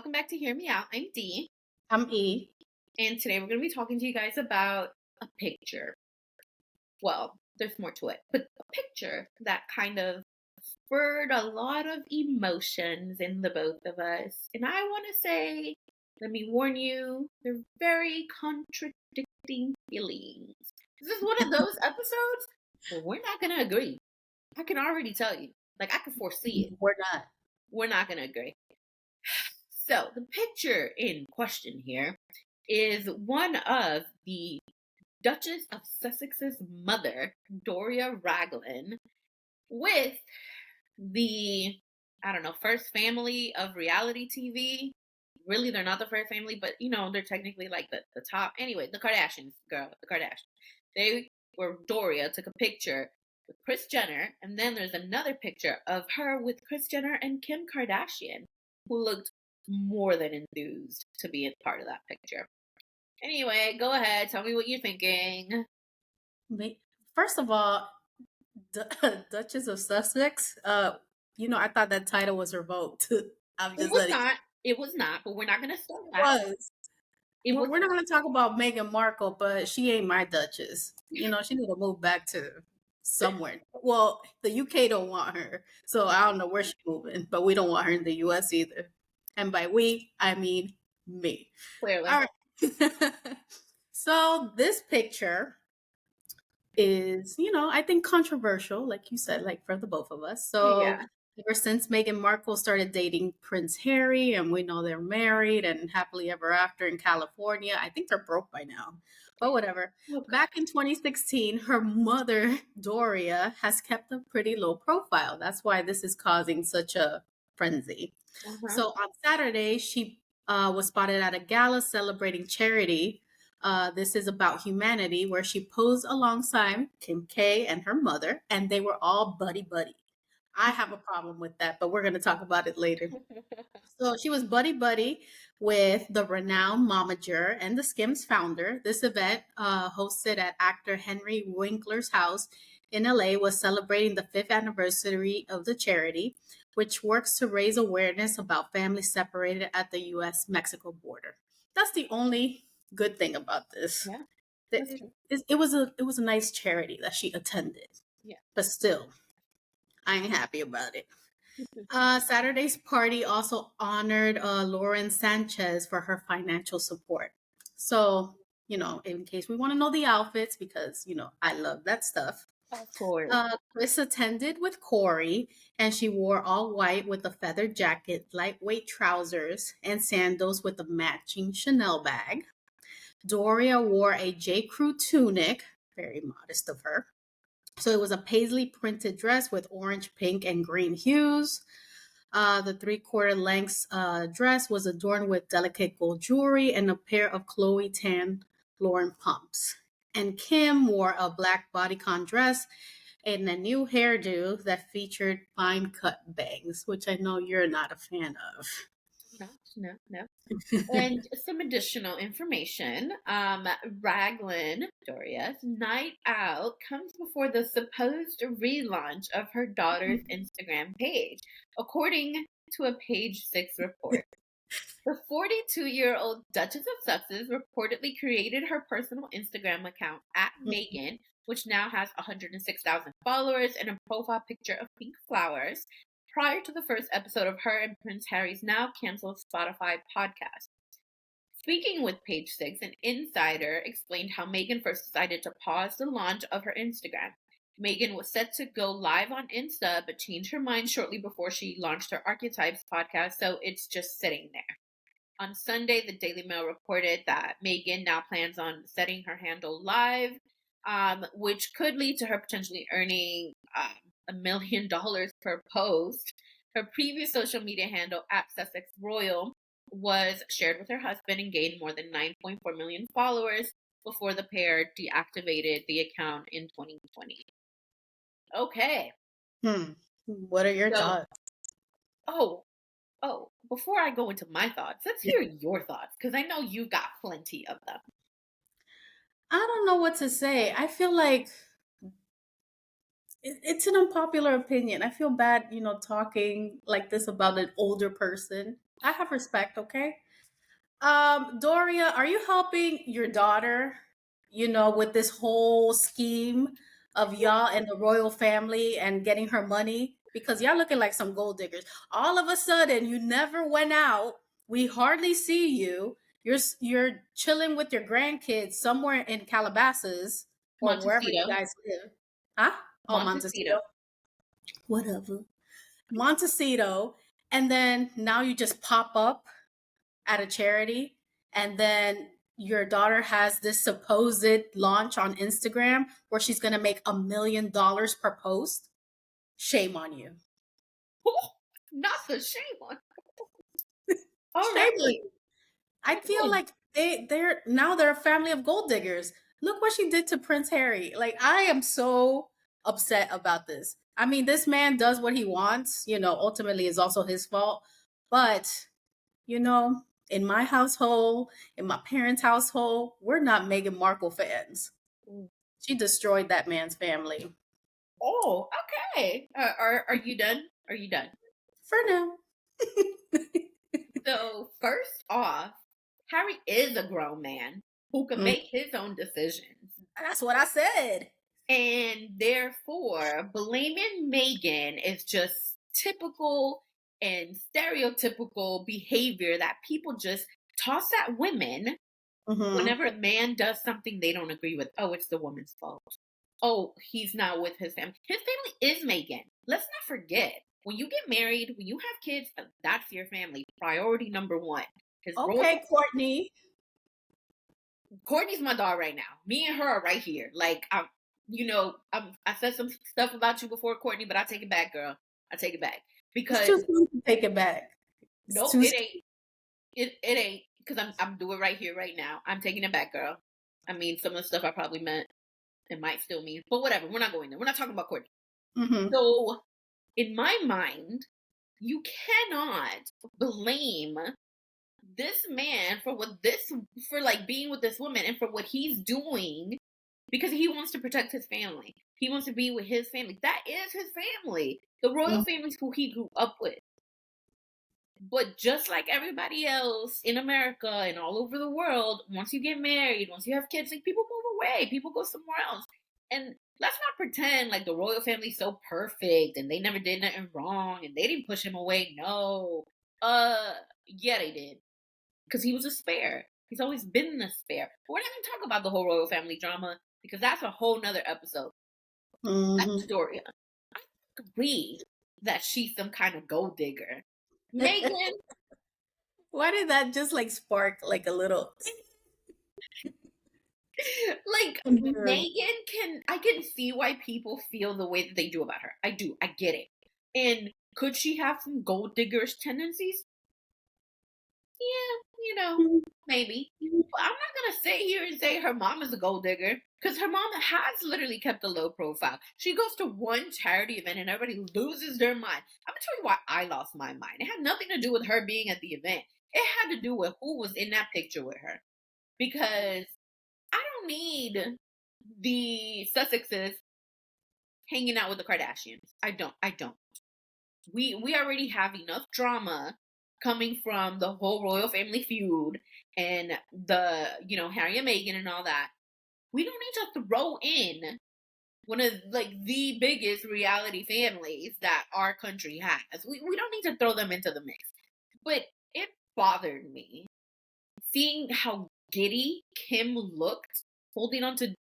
welcome back to Hear Me Out. I'm Dee, I'm E. and today we're going to be talking to you guys about a picture. Well, there's more to it, but a picture that kind of spurred a lot of emotions in the both of us. And I want to say, let me warn you, they're very contradicting feelings. This is one of those episodes where we're not going to agree. I can already tell you. Like, I can foresee it. We're not. We're not going to agree. So, the picture in question here is one of the Duchess of Sussex's mother, Doria Ragland, with the, I don't know, first family of reality TV. Really, they're not the first family, but, they're technically like the top. Anyway, the Kardashians, the Kardashians. Doria took a picture with Kris Jenner, and then there's another picture of her with Kris Jenner and Kim Kardashian, who looked more than enthused to be a part of that picture. Anyway, go ahead. Tell me what you're thinking. First of all, Duchess of Sussex. I thought that title was revoked. It was not. But we're not going to say that. We're not going to talk about Meghan Markle, but she ain't my Duchess. She need to move back to somewhere. Well, the UK don't want her, so I don't know where she's moving. But we don't want her in the US either. And by we, I mean me. Clearly. All right. So this picture is, I think controversial, like you said, like for the both of us. So ever since Meghan Markle started dating Prince Harry, and we know they're married and happily ever after in California, I think they're broke by now, but whatever. Okay. Back in 2016, her mother, Doria, has kept a pretty low profile. That's why this is causing such a frenzy. So on Saturday, she was spotted at a gala celebrating charity. This is About Humanity, where she posed alongside Kim K and her mother, and they were all buddy-buddy. I have a problem with that, but we're going to talk about it later. So she was buddy-buddy with the renowned momager and the Skims founder. This event, hosted at actor Henry Winkler's house in LA, was celebrating the 5th anniversary of the charity, which works to raise awareness about families separated at the U.S.-Mexico border. That's the only good thing about this. Yeah, it was a nice charity that she attended. Yeah, but still, I ain't happy about it. Saturday's party also honored Lauren Sanchez for her financial support. So, in case we want to know the outfits, because, I love that stuff. Of course. Kris attended with Corey, and she wore all white with a feather jacket, lightweight trousers, and sandals with a matching Chanel bag. Doria wore a J. Crew tunic, very modest of her. So it was a paisley printed dress with orange, pink, and green hues. The 3/4 length dress was adorned with delicate gold jewelry and a pair of Chloe tan Lauren pumps. And Kim wore a black bodycon dress and a new hairdo that featured fine cut bangs, which I know you're not a fan of. No. And some additional information. Ragland, Doria's night out comes before the supposed relaunch of her daughter's Instagram page, according to a Page 6 report. The 42-year-old Duchess of Sussex reportedly created her personal Instagram account at Meghan, which now has 106,000 followers and a profile picture of pink flowers, prior to the first episode of her and Prince Harry's now canceled Spotify podcast. Speaking with Page 6, an insider explained how Meghan first decided to pause the launch of her Instagram. Meghan was set to go live on Insta, but changed her mind shortly before she launched her Archetypes podcast, so it's just sitting there. On Sunday, the Daily Mail reported that Meghan now plans on setting her handle live, which could lead to her potentially earning $1 million per post. Her previous social media handle, @SussexRoyal, was shared with her husband and gained more than 9.4 million followers before the pair deactivated the account in 2020. Okay. What are your thoughts? Before I go into my thoughts, let's hear your thoughts, because I know you got plenty of them. I don't know what to say. I feel like it's an unpopular opinion. I feel bad, talking like this about an older person. I have respect, okay? Doria, are you helping your daughter, with this whole scheme of y'all and the royal family and getting her money? Because y'all looking like some gold diggers. All of a sudden, you never went out. We hardly see you. You're chilling with your grandkids somewhere in Calabasas or wherever you Montecito. guys live. Huh? Oh, Montecito. Montecito. Whatever. Montecito. And then now you just pop up at a charity, and then your daughter has this supposed launch on Instagram where she's going to make $1 million per post. Shame on you. Not the shame on. All Shame right. on you. I feel like they're a family of gold diggers. Look what she did to Prince Harry. Like, I am so upset about this. I mean, this man does what he wants, ultimately is also his fault. But, in my household, in my parents' household, we're not Meghan Markle fans. She destroyed that man's family. Oh, okay. Are you done? Are you done? For now. So, first off, Harry is a grown man who can make his own decisions. That's what I said. And therefore, blaming Meghan is just typical and stereotypical behavior that people just toss at women whenever a man does something they don't agree with. Oh, it's the woman's fault. Oh, he's not with his family. His family is Meghan. Let's not forget. When you get married, when you have kids, that's your family. Priority number one. Okay, Courtney. Courtney's my dog right now. Me and her are right here. Like, I said some stuff about you before, Courtney, but I take it back, girl. I take it back. Because it's too soon to take it back. Nope, it ain't. It ain't. Because I'm doing it right here, right now. I'm taking it back, girl. I mean, some of the stuff I probably meant, it might still mean. But whatever, we're not going there. We're not talking about Courtney. So, in my mind, you cannot blame this man for being with this woman and for what he's doing because he wants to protect his family. He wants to be with his family. That is his family. The royal family's who he grew up with. But just like everybody else in America and all over the world, once you get married, once you have kids, like, people move away. People go somewhere else. And let's not pretend like the royal family's so perfect and they never did nothing wrong and they didn't push him away. No. Yeah, they did. Because he was a spare. He's always been a spare. But we're not going to talk about the whole royal family drama because that's a whole nother episode. That's Doria. I agree that she's some kind of gold digger. Meghan. Why did that just spark a little? Meghan I can see why people feel the way that they do about her. I do. I get it. And could she have some gold diggerish tendencies? Yeah, maybe. But I'm not going to sit here and say her mom is a gold digger because her mom has literally kept a low profile. She goes to one charity event and everybody loses their mind. I'm going to tell you why I lost my mind. It had nothing to do with her being at the event. It had to do with who was in that picture with her. Because I don't need the Sussexes hanging out with the Kardashians. I don't. We already have enough drama coming from the whole royal family feud and the, Harry and Meghan and all that. We don't need to throw in one of the biggest reality families that our country has. We don't need to throw them into the mix. But it bothered me seeing how giddy Kim looked holding onto,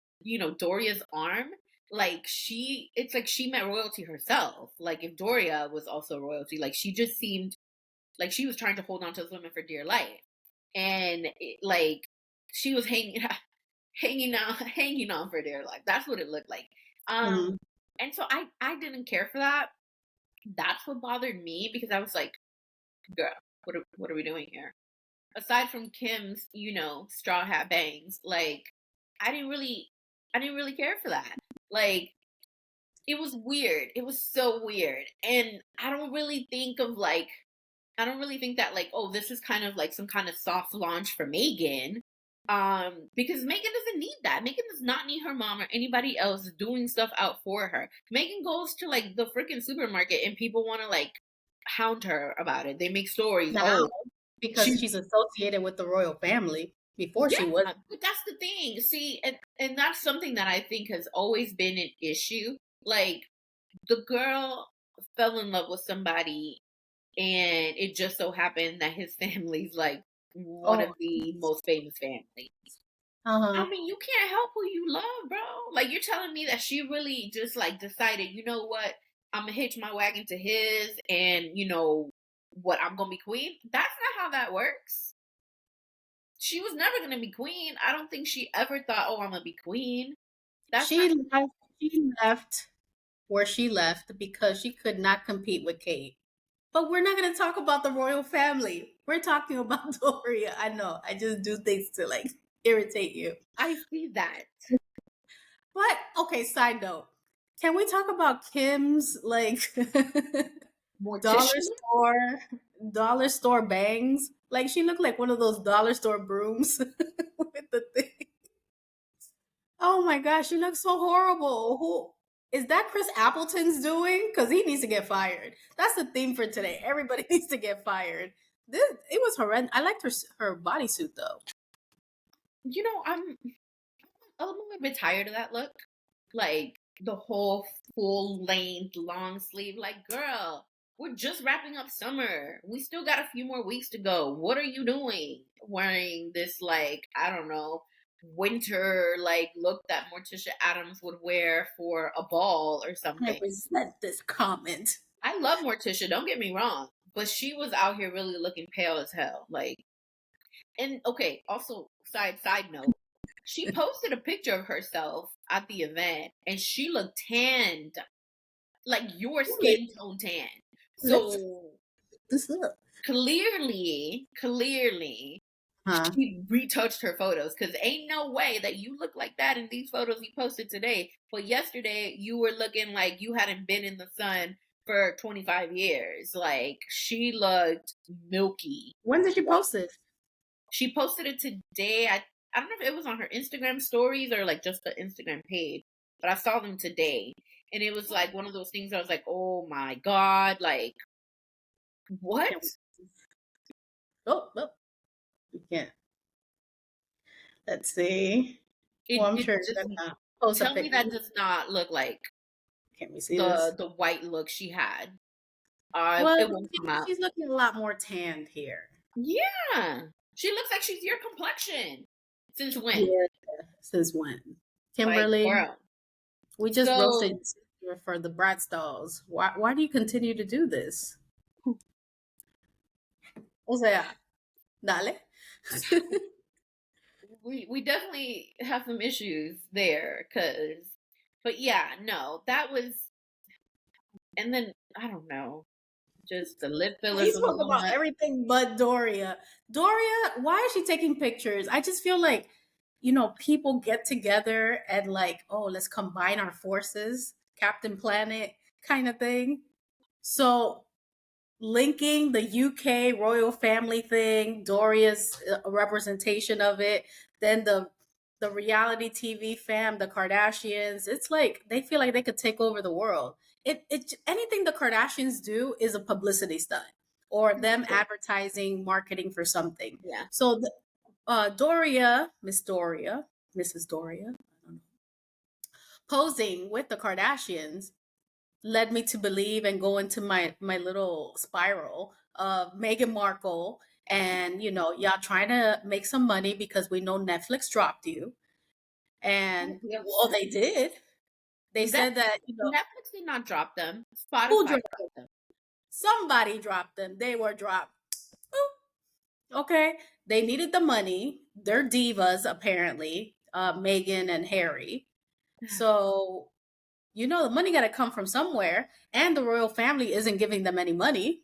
Doria's arm. It's like she met royalty herself. Like, if Doria was also royalty, she just seemed like she was trying to hold on to this woman for dear life. And she was hanging on for dear life. That's what it looked like. And so I didn't care for that. That's what bothered me because I was like, girl, what are we doing here? Aside from Kim's, straw hat bangs, I didn't really care for that. It was weird. It was so weird. And I don't really think that oh, this is kind of some kind of soft launch for Meghan. Because Meghan doesn't need that. Meghan does not need her mom or anybody else doing stuff out for her. Meghan goes to the freaking supermarket and people want to hound her about it. They make stories. Now, Oh, because she she's associated with the royal family. Before she was. yeah, but that's the thing. See, and that's something that I think has always been an issue. Like the girl fell in love with somebody, and it just so happened that his family's like one of Oh, the most famous families. uh-huh. I mean, you can't help who you love, bro. Like you're telling me that she really just like decided, you know what, I'm gonna hitch my wagon to his, and you know what, I'm gonna be queen. That's not how that works. She was never gonna be queen. I don't think she ever thought, oh, I'm gonna be queen. That's not. She left where she left because she could not compete with Kate. But we're not going to talk about the royal family. We're talking about Doria. I know. I just do things to like irritate you. I see that. But okay, side note. Can we talk about Kim's like dollar Mortician. store dollar store bangs? Like she looked like one of those dollar store brooms with the thing. Oh my gosh, she looks so horrible. Who is that Chris Appleton's doing? Because he needs to get fired. That's the theme for today. Everybody needs to get fired. This it was horrendous. I liked her bodysuit though. You know, I'm a little bit tired of that look. Like the whole full length long sleeve. Like, girl, we're just wrapping up summer. We still got a few more weeks to go. What are you doing? Wearing this like, I don't know, winter like look that Morticia Adams would wear for a ball or I something. resent this comment. I love Morticia, don't get me wrong, but she was out here really looking pale as hell. Like, and okay, also side note, she posted a picture of herself at the event and she looked tanned, like your skin tone tan. Let's So this up. clearly, Huh? she retouched her photos because ain't no way that you look like that in these photos you posted today. But yesterday you were looking like you hadn't been in the sun for 25 years. Like she looked milky. When did you post it? She posted it today. I don't know if it was on her Instagram stories or like just the Instagram page, but I saw them today. And it was like one of those things I was like, oh my God, like what? Oh, you can't. Let's see. Well, I'm It sure it's just gonna post a tell me picture. that does not look like Can we see this? the white look she had. Well, It won't come out. she's looking a lot more tanned here. Yeah. She looks like she's your complexion. Since when? Yeah. Since when? Like, Kimberly, girl. we just roasted So you for the Bratz dolls. Why do you continue to do this? O sea, dale. we definitely have some issues there, but yeah, no, that was, and then I don't know, just the lip We fillers on the spoke about walnut. everything but Doria. Doria, why is she taking pictures? I just feel like, people get together and like, oh, let's combine our forces, Captain Planet kind of thing. So linking the UK royal family thing, Doria's representation of it, then the reality TV fam, the Kardashians. It's like they feel like they could take over the world. It anything the Kardashians do is a publicity stunt or them advertising, marketing for something. Yeah. So Doria, Mrs. Doria, posing with the Kardashians led me to believe and go into my little spiral of Meghan Markle and y'all trying to make some money because we know Netflix dropped you. And well, they did. They said that Netflix did not drop them. Spotify who dropped them? dropped them. Somebody dropped them. They were dropped. Ooh. Okay, they needed the money. They're divas apparently, Meghan and Harry. So the money got to come from somewhere, and the royal family isn't giving them any money.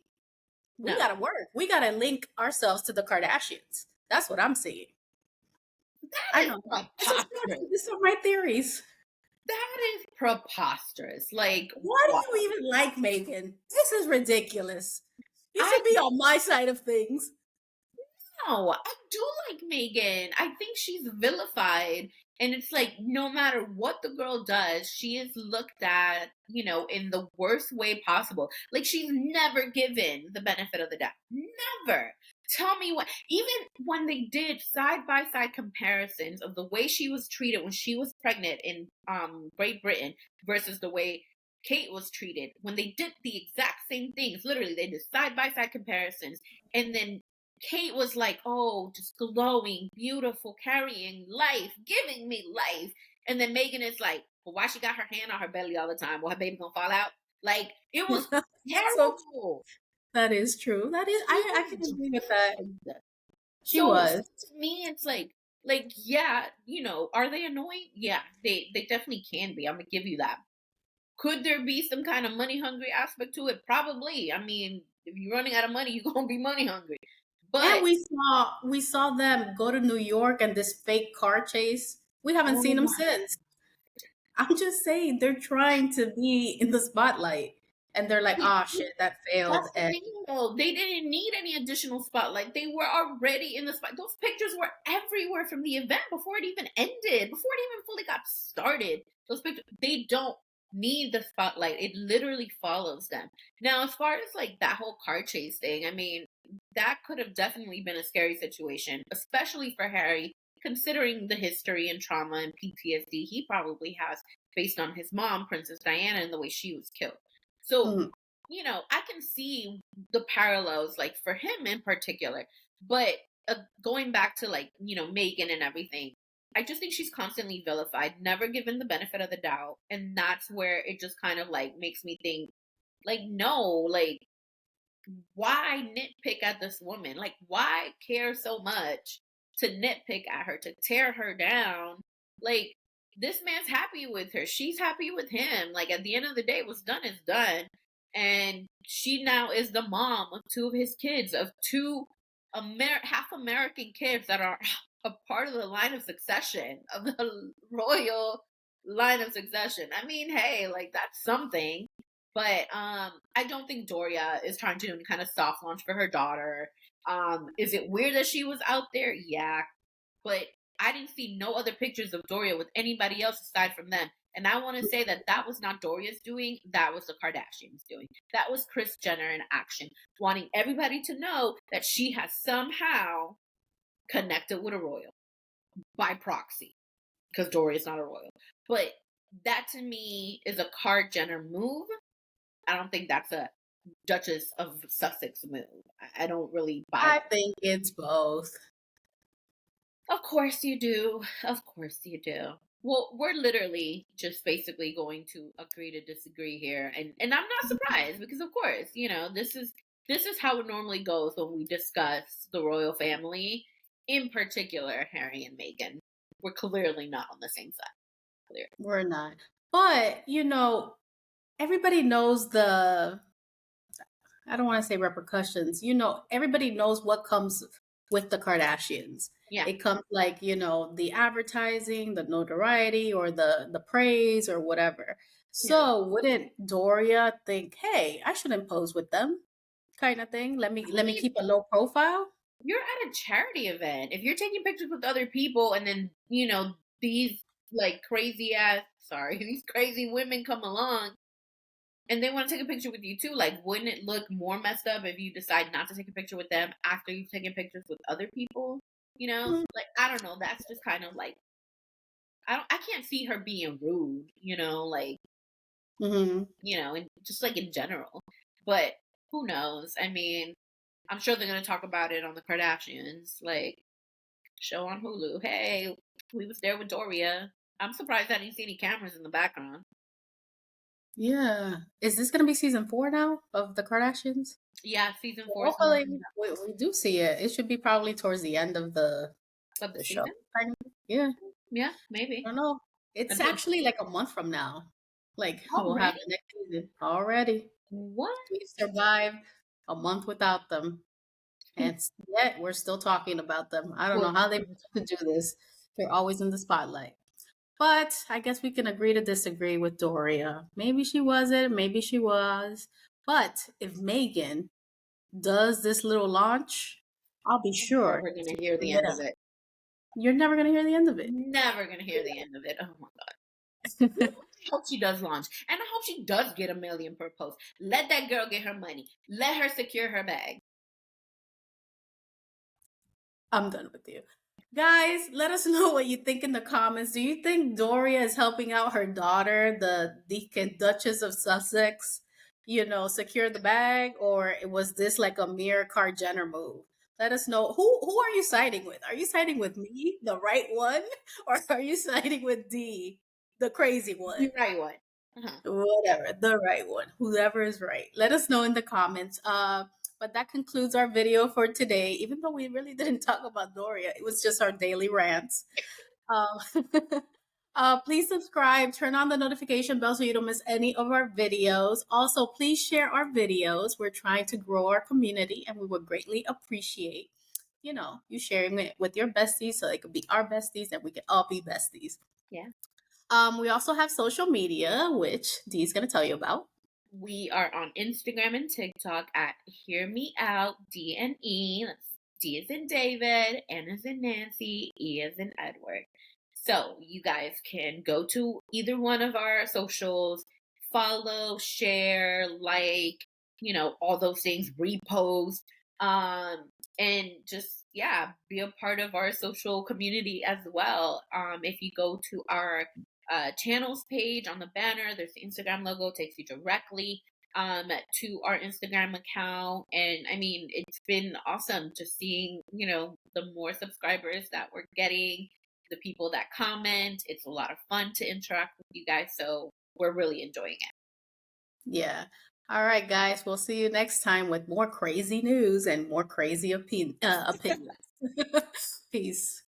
We got to work. We got to link ourselves to the Kardashians. That's what I'm seeing. That is preposterous. These are my theories. That is preposterous. Like, why do you even like Meghan? This is ridiculous. You should be on my side of things. No, I do like Meghan. I think she's vilified And it's like, no matter what the girl does, she is looked at, in the worst way possible. Like, she's never given the benefit of the doubt. Never. Tell me what, even when they did side by side comparisons of the way she was treated when she was pregnant in Great Britain versus the way Kate was treated, when they did the exact same things, literally, they did side by side comparisons. And then Kate was like, oh, just glowing, beautiful, carrying life, giving me life. And then Meghan is like, well, why she got her hand on her belly all the time? Well, her baby gonna fall out? Like, it was So terrible. that is true. That is, She I can agree with that. was She so was. to me, it's like, yeah, are they annoying? Yeah, they definitely can be. I'm gonna give you that. Could there be some kind of money hungry aspect to it? Probably. I mean, if you're running out of money, you're gonna be money hungry. And But we saw them go to New York and this fake car chase. We haven't seen oh them my, since. I'm just saying they're trying to be in the spotlight, and they're like, "Ah, shit, that failed." that's the And thing though. They didn't need any additional spotlight. They were already in the spot. Those pictures were everywhere from the event before it even ended, before it even fully got started. Those pictures, they don't need the spotlight. It literally follows them. Now, as far as like that whole car chase thing, I mean, that could have definitely been a scary situation, especially for Harry, considering the history and trauma and PTSD he probably has based on his mom, Princess Diana, and the way she was killed. So, mm, I can see the parallels, like for him in particular. But going back to like, Meghan and everything, I just think she's constantly vilified, never given the benefit of the doubt. And that's where it just kind of like makes me think, like, no, like, why nitpick at this woman? Like, why care so much to nitpick at her, to tear her down? Like, this man's happy with her. She's happy with him. Like, at the end of the day, what's done is done. And she now is the mom of two of his kids, of two half American kids that are a part of the line of succession, of the royal line of succession. I mean, hey, like, that's something. But I don't think Doria is trying to do any kind of soft launch for her daughter. Is it weird that she was out there? Yeah, but I didn't see no other pictures of Doria with anybody else aside from them. And I want to say that that was not Doria's doing. That was the Kardashians doing. That was Kris Jenner in action, wanting everybody to know that she has somehow connected with a royal by proxy, because Doria's not a royal. But that to me is a KarJenner move. I don't think that's a Duchess of Sussex move. I don't really buy I that. think it's both. Of course you do. Of course you do. Well, we're literally just basically going to agree to disagree here, and I'm not surprised because, of course, this is how it normally goes when we discuss the royal family, in particular Harry and Meghan. We're clearly not on the same side. Clearly. We're not. But, everybody knows I don't want to say repercussions. Everybody knows what comes with the Kardashians. Yeah. It comes like, the advertising, the notoriety, or the praise or whatever. Yeah. So wouldn't Doria think, hey, I shouldn't pose with them kind of thing? Let I me mean, keep a low profile. you're at a charity event. If you're taking pictures with other people and then, these like crazy ass, sorry, these crazy women come along and they want to take a picture with you too, like, wouldn't it look more messed up if you decide not to take a picture with them after you've taken pictures with other people? Mm, Like, I don't know. That's just kind of like, I can't see her being rude, like, mm-hmm. and just like in general. But who knows? I mean, I'm sure they're going to talk about it on the Kardashians, like, show on Hulu. Hey, we was there with Doria. I'm surprised I didn't see any cameras in the background. Yeah. Is this going to be season 4 now of the Kardashians? Yeah, season 4 is going to Hopefully, come we do see it. It should be probably towards the end of the out of the show. season. Yeah. Yeah, maybe. I don't know. It's Until actually like a month from now. Like we'll have already? the next season already. What? We survived a month without them, and yet we're still talking about them. I don't know Well, how they could do this. They're always in the spotlight. But I guess we can agree to disagree with Doria. Maybe she wasn't, maybe she was. But if Meghan does this little launch, I'll be I'm sure never gonna to hear the bring it end of up. it. You're never going to hear the end of it. Never gonna hear the end of it. Oh my god. I hope she does launch. And I hope she does get $1 million per post. Let that girl get her money. Let her secure her bag. I'm done with you. Guys, let us know what you think in the comments. Do you think Doria is helping out her daughter, the Duchess of Sussex, secure the bag? Or was this like a mere KarJenner move? Let us know. Who are you siding with? Are you siding with me, the right one? Or are you siding with D, the crazy one? The right one. Whatever, the right one. Whoever is right. Let us know in the comments. But that concludes our video for today. Even though we really didn't talk about Doria, it was just our daily rants. Please subscribe, turn on the notification bell so you don't miss any of our videos. Also, please share our videos. We're trying to grow our community, and we would greatly appreciate, you sharing it with your besties so they could be our besties and we can all be besties. Yeah. We also have social media, which Dee's going to tell you about. We are on Instagram and TikTok at Hear Me Out DNE. That's D as in David, N as in Nancy, E as in Edward. So you guys can go to either one of our socials, follow, share, like, all those things, repost, and just be a part of our social community as well. If you go to our channels page on the banner, there's the Instagram logo, takes you directly to our Instagram account. And I mean, it's been awesome just seeing, the more subscribers that we're getting, the people that comment. It's a lot of fun to interact with you guys. So we're really enjoying it. Yeah. All right, guys. We'll see you next time with more crazy news and more crazy opinions. Peace.